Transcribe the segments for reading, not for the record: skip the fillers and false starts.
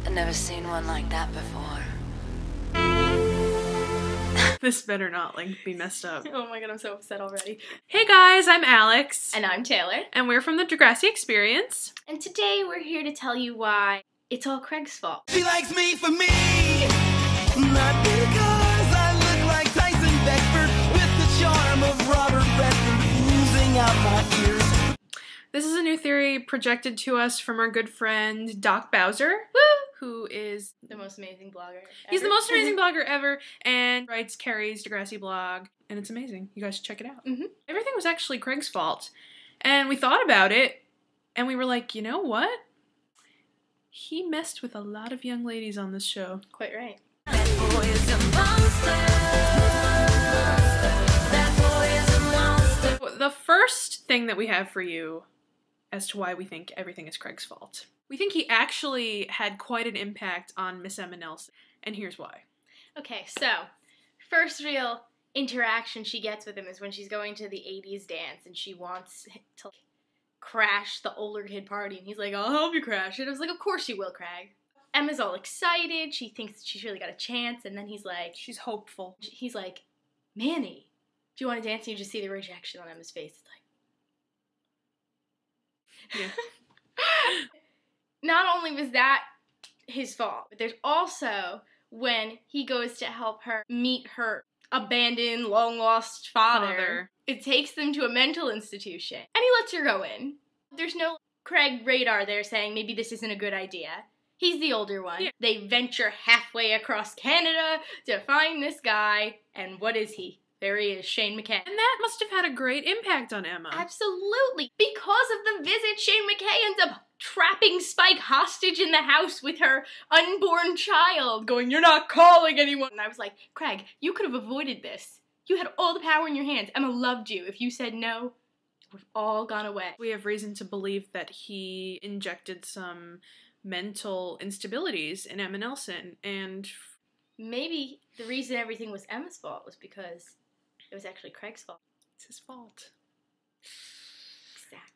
I've never seen one like that before. This better not, like, be messed up. Oh my god, I'm so upset already. Hey guys, I'm Alex. And I'm Taylor. And we're from the Degrassi Experience. And today we're here to tell you why it's all Craig's fault. She likes me for me, not because I look like Tyson Beckford with the charm of Robert Redford oozing out my ears. This is a new theory projected to us from our good friend Doc Bowser, who is The most amazing blogger ever. He's the most amazing blogger ever and writes Carrie's Degrassi blog, and it's amazing. You guys should check it out. Everything was actually Craig's fault, and we thought about it, and we were like, you know what? He messed with a lot of young ladies on this show. Quite right. That boy is a monster. That boy is a monster. The first thing that we have for you as to why we think everything is Craig's fault. We think he actually had quite an impact on Miss Emma Nelson, and here's why. Okay, so, first real interaction she gets with him is when she's going to the 80s dance and she wants to crash the older kid party, and he's like, I'll help you crash it. I was like, of course you will, Craig. Emma's all excited, she thinks she's really got a chance, and then he's like, She's hopeful. he's like, Manny, do you want to dance? And you just see the rejection on Emma's face. It's like, Yeah. not only was that his fault, but there's also when he goes to help her meet her abandoned, long-lost father. It takes them to a mental institution, and he lets her go in. There's no Craig radar there saying maybe this isn't a good idea. He's the older one. Yeah. They venture halfway across Canada to find this guy, and what is he? There he is, Shane McKay. And that must have had a great impact on Emma. Absolutely. Because of the visit, Shane McKay ends up trapping Spike hostage in the house with her unborn child, going, you're not calling anyone. And I was like, Craig, you could have avoided this. You had all the power in your hands. Emma loved you. If you said no, it would have all gone away. We have reason to believe that he injected some mental instabilities in Emma Nelson, and maybe the reason everything was Emma's fault was because it was actually Craig's fault. it's his fault. Exactly.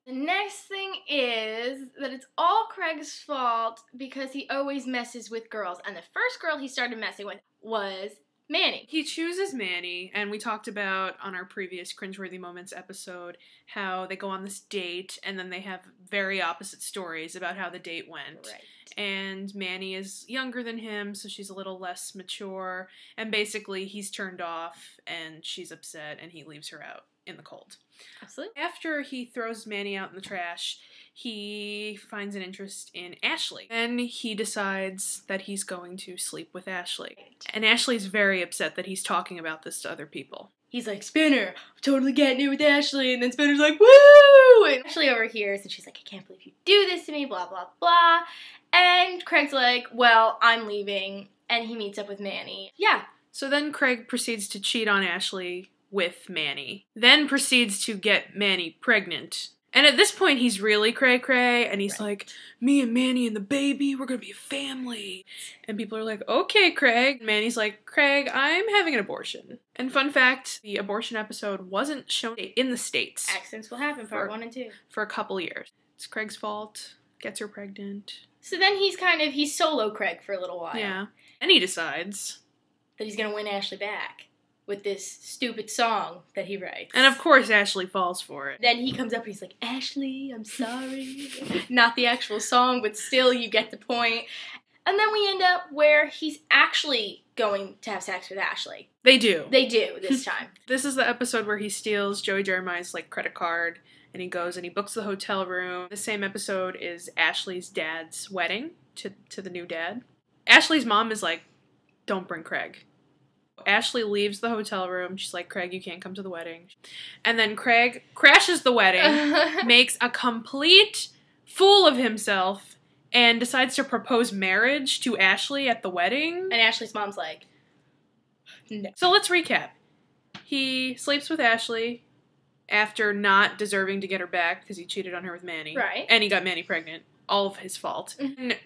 The next thing is that it's all Craig's fault because he always messes with girls. And the first girl he started messing with was Manny. He chooses Manny, and we talked about on our previous Cringeworthy Moments episode how they go on this date, and then they have very opposite stories about how the date went. Right. And Manny is younger than him, so she's a little less mature, and basically he's turned off, and she's upset, and he leaves her out in the cold. Absolutely. After he throws Manny out in the trash, he finds an interest in Ashley. Then he decides that he's going to sleep with Ashley. And Ashley's very upset that he's talking about this to other people. He's like, Spinner, I'm totally getting it with Ashley. And then Spinner's like, woo! And Ashley overhears, and she's like, I can't believe you do this to me, blah, blah, blah. And Craig's like, well, I'm leaving. And he meets up with Manny. Yeah. So then Craig proceeds to cheat on Ashley with Manny. Then proceeds to get Manny pregnant. And at this point, he's really cray-cray, and he's like, me and Manny and the baby, we're gonna be a family. And people are like, okay, Craig. And Manny's like, Craig, I'm having an abortion. And fun fact, the abortion episode wasn't shown in the States. Accidents will happen, part 1 and 2. For a couple years. It's Craig's fault, gets her pregnant. So then he's solo Craig for a little while. Yeah. And he decides that he's gonna win Ashley back with this stupid song that he writes. And of course Ashley falls for it. Then he comes up and he's like, Ashley, I'm sorry. Not the actual song, but still you get the point. And then we end up where he's actually going to have sex with Ashley. They do. They do this time. This is the episode where he steals Joey Jeremiah's credit card, and he goes and he books the hotel room. The same episode is Ashley's dad's wedding to the new dad. Ashley's mom is like, don't bring Craig. Ashley leaves the hotel room. She's like, Craig, you can't come to the wedding. And then Craig crashes the wedding, makes a complete fool of himself, and decides to propose marriage to Ashley at the wedding. And Ashley's mom's like, no. So let's recap. He sleeps with Ashley after not deserving to get her back because he cheated on her with Manny. Right. And he got Manny pregnant. All of his fault. And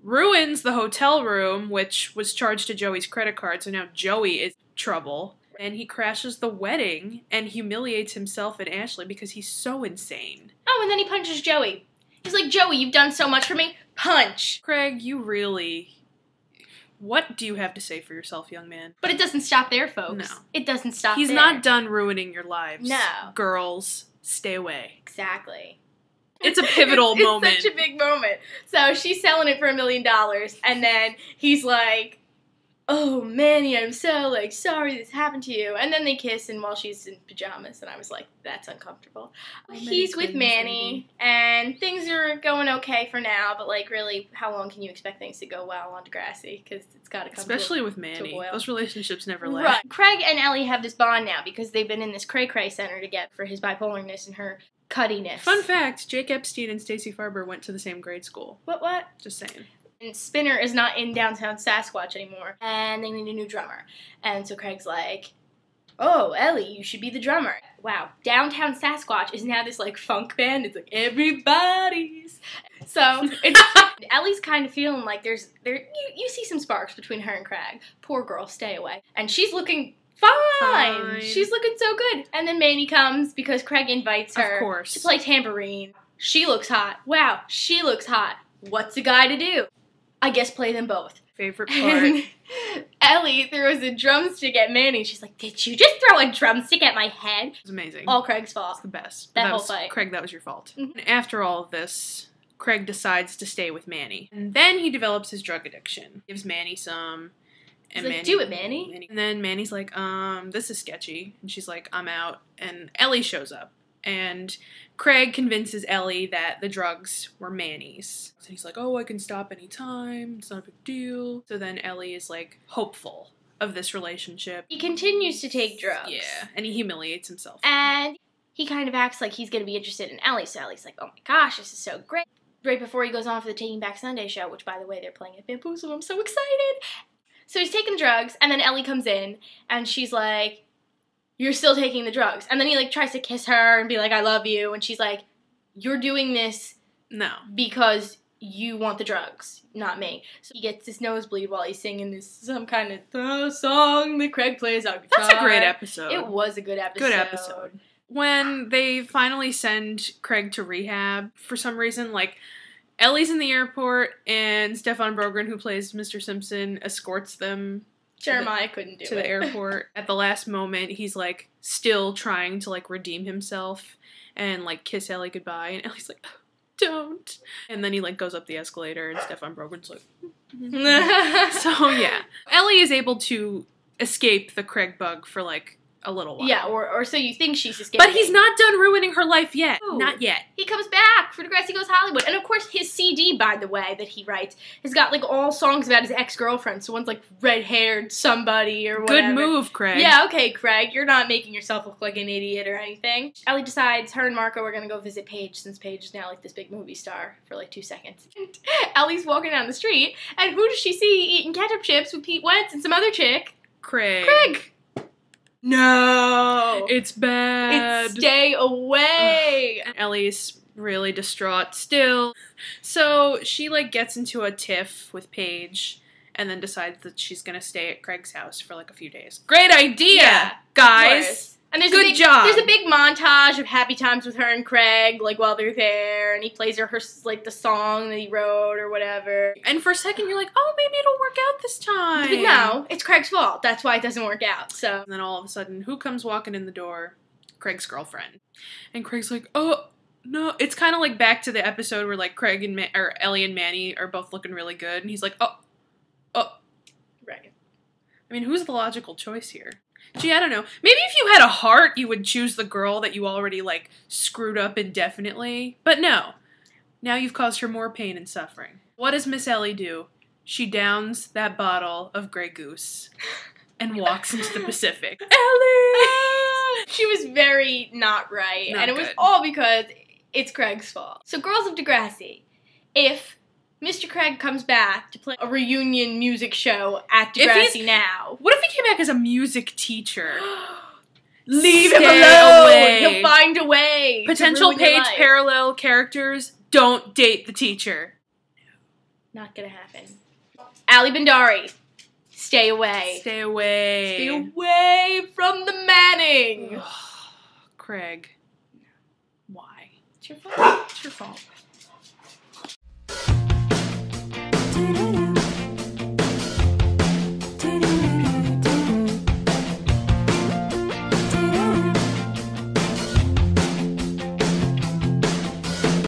ruins the hotel room, which was charged to Joey's credit card, so now Joey is in trouble. And he crashes the wedding and humiliates himself and Ashley because he's so insane. Oh, and then he punches Joey. He's like, Joey, you've done so much for me. punch. Craig, you really... What do you have to say for yourself, young man? But it doesn't stop there, folks. No. It doesn't stop He's there. not done ruining your lives. No. Girls, stay away. Exactly. It's a pivotal moment. It's such a big moment. So she's selling it for $1 million, and then he's like, "Oh, Manny, I'm so, like, sorry this happened to you." And then they kiss, and while she's in pajamas, and I was like, that's uncomfortable. He's with Manny, and things are going okay for now, but, like, really, how long can you expect things to go well on Degrassi? Because it's got to come Especially with to a Manny. boil. Those relationships never last. Right. Craig and Ellie have this bond now because they've been in this cray-cray center together for his bipolarness and her cuttiness. Fun fact, Jake Epstein and Stacey Farber went to the same grade school. What? Just saying. And Spinner is not in downtown Sasquatch anymore, and they need a new drummer. And so Craig's like, "Oh, Ellie, you should be the drummer." Wow, downtown Sasquatch is now this, like, funk band. It's like, everybody's. So, it's, Ellie's kind of feeling like you see some sparks between her and Craig. Poor girl, stay away. And she's looking fine. She's looking so good. And then Manny comes because Craig invites her Of course. to play tambourine. She looks hot. Wow, she looks hot. What's a guy to do? I guess play them both. Favorite part. And Ellie throws a drumstick at Manny. She's like, "Did you just throw a drumstick at my head?" It was amazing. All Craig's fault. It's the best. That But whole was, fight. Craig, that was your fault. Mhm. And after all of this, Craig decides to stay with Manny. And then he develops his drug addiction. Gives Manny some. He's like, "Do it, Manny." And then Manny's like, this is sketchy. And she's like, "I'm out." And Ellie shows up. And Craig convinces Ellie that the drugs were Manny's. So he's like, "Oh, I can stop anytime. It's not a big deal." So then Ellie is, like, hopeful of this relationship. He continues to take drugs. Yeah, and he humiliates himself. And he kind of acts like he's going to be interested in Ellie. So Ellie's like, "Oh my gosh, this is so great." Right before he goes on for the Taking Back Sunday show, which, by the way, they're playing at Bamboozle. I'm so excited. So he's taking drugs, and then Ellie comes in, and she's like, "You're still taking the drugs." And then he, like, tries to kiss her and be like, "I love you." And she's like, "You're doing this No. because you want the drugs, not me." So he gets this nosebleed while he's singing this some kind of song that Craig plays on guitar. That's a great episode. It was a good episode. Good episode. When they finally send Craig to rehab, for some reason, like, Ellie's in the airport, and Stefan Brogren, who plays Mr. Simpson, escorts them Jeremiah couldn't do to it. the airport. At the last moment, he's, like, still trying to, like, redeem himself and, like, kiss Ellie goodbye. And Ellie's like, "Don't." And then he, like, goes up the escalator, and Stefan Brogren's like... So, yeah. Ellie is able to escape the Craig bug for, like, a little while. Yeah, or so you think she's escaping. But he's not done ruining her life yet. Ooh. Not yet. He comes back for Degrassi Goes Hollywood. And of course, his CD, by the way, that he writes, has got, like, all songs about his ex-girlfriend. So one's, like, red-haired somebody or whatever. Good move, Craig. Yeah, okay, Craig. You're not making yourself look like an idiot or anything. Ellie decides her and Marco are going to go visit Paige, since Paige is now, like, this big movie star for, like, 2 seconds. And Ellie's walking down the street, and who does she see eating ketchup chips with Pete Wentz and some other chick? Craig. No! It's bad. It's stay away! And Ellie's really distraught still. So she, like, gets into a tiff with Paige and then decides that she's gonna stay at Craig's house for, like, a few days. Great idea, Yeah, guys! And there's Good a big, job. There's a big montage of happy times with her and Craig, like, while they're there, and he plays her like, the song that he wrote or whatever. And for a second you're like, oh, maybe it'll work out this time. But no, it's Craig's fault. That's why it doesn't work out, so. And then all of a sudden, who comes walking in the door? Craig's girlfriend. And Craig's like, "Oh, no." It's kind of like back to the episode where, like, Craig and or Ellie and Manny are both looking really good. And he's like, oh. Right. I mean, who's the logical choice here? Gee, I don't know. Maybe if you had a heart, you would choose the girl that you already, like, screwed up indefinitely. But no. Now you've caused her more pain and suffering. What does Miss Ellie do? She downs that bottle of Grey Goose and walks into the Pacific. Ellie! She was very not right, Not and it was good. all because it's Craig's fault. So, Girls of Degrassi, if Mr. Craig comes back to play a reunion music show at If he's- Degrassi now, What if he came back as a music teacher? leave him Stay alone. away. He'll find a way. to Potential ruin your page life. parallel characters, don't date the teacher. Not gonna happen. Ali Bhandari, stay away. Stay away. Stay away from the Manning. Craig. Why? It's your fault. It's your fault. Do-do-do.